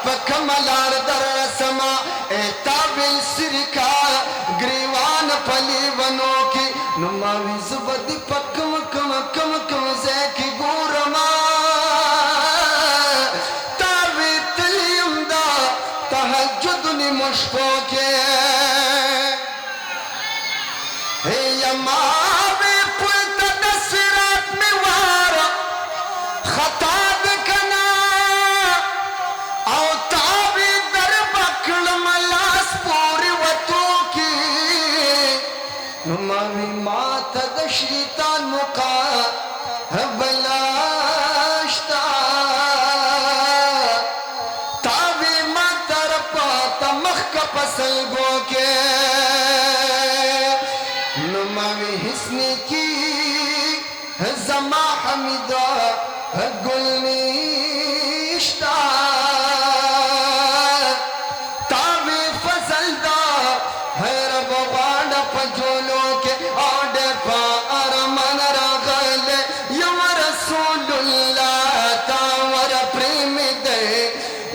कमलार दर समा ताबिल सिरका ग्रीवान पली बनो की नुमावी जुबदी पकम कम कम कम से की गोरमा ताबी तलियमदा तहज्जुदनी मुश्को के हे यमा शैतान मुका बलाश्ता ताबी मातर पाता मख पसल गो के नुमावी हिस्नी की जमा हमीदा गुलनिश्ता ताबी फसलदा है रब वाड़ा पजोलो के आडे पा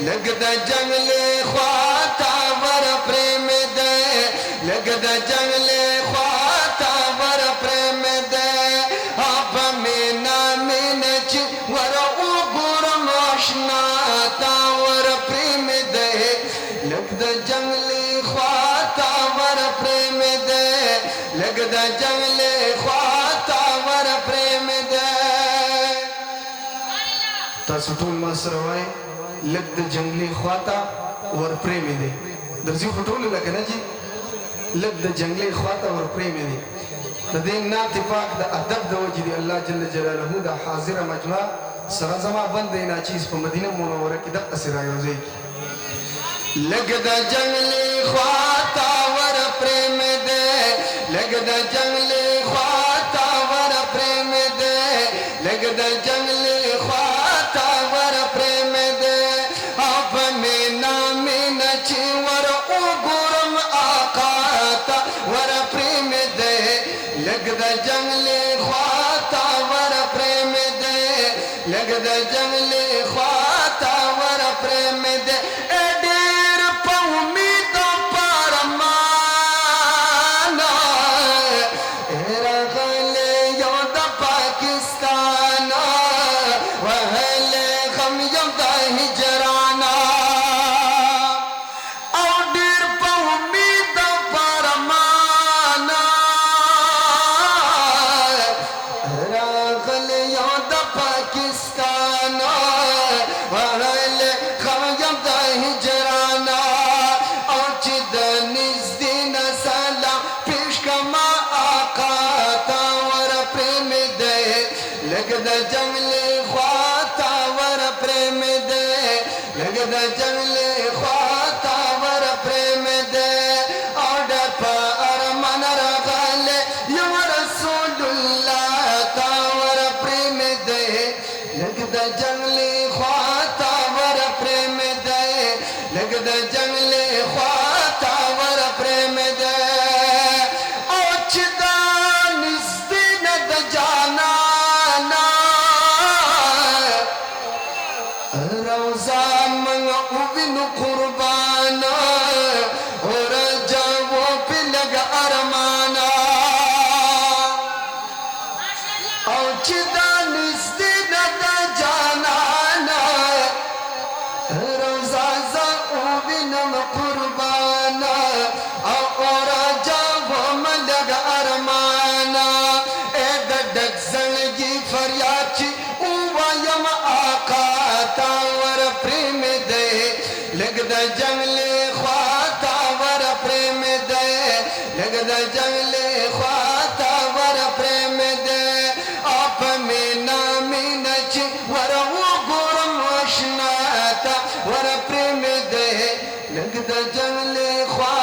लगदा जंगले ख्वाता वर प्रेम दे लगदा जंगले ख्वाता वर प्रेम दे आप मीना मीनच वर उगुरम आशनाता वर प्रेम दे लगदा जंगले ख्वाता वर प्रेम दे लगदा जंगले ख्वाता वर प्रेम दे तसुटुल मसरवाए लग जंगली ख्वाता और प्रेम दे दर्जी फटोल लगे ना जी लग जंगली ख्वाता और प्रेम दे तदें नात पाक द अदब द वजद अल्लाह जल्ल जलालहू द हाजिर मजमा सरजमा बंद ना चीज पर मदीना मुनव्वरा की द असरायो जे लग जंगली ख्वाता और प्रेम दे लग जंगली ख्वाता और प्रेम दे लग जंगली ख्वाता और प्रेम दे लगदा जंगले ख्वाता वर प्रेम दे लगदा जंगले ख्वाता वर प्रेम दे एडेर पौमी तो परमाना एरा गले योदा पाकिस्तान वहले गम योदा हिजराना लगदा जंगले ख्वाता वर प्रेम दे लगदा जंगले ख्वाता वर प्रेम दे ऑर्डर पर मन रगले या रसूलुल्लाह तावर प्रेम दे लगदा जंगले ख्वाता वर प्रेम दे लगदा जंगले ख्वाता वर प्रेम दे ओचदा निस्दिन द जाना कुर्बाना और जावो पे लगा अरमाना और चिदा निस्दिन द जाना रोजा जा उबिनम कुर्बाना और जावो में लगा अरमाना ए दडक ज़िंदगी फरियाची उवायम आका तावर प्रेम दे लगदा जंगले ख्वाता वर प्रेम दे लगदा जंगले ख्वाता वर प्रेम दे आप मीना मीनच वर वो गुरम वशनाता वर प्रेम दे लगदा जंगले ख्वाता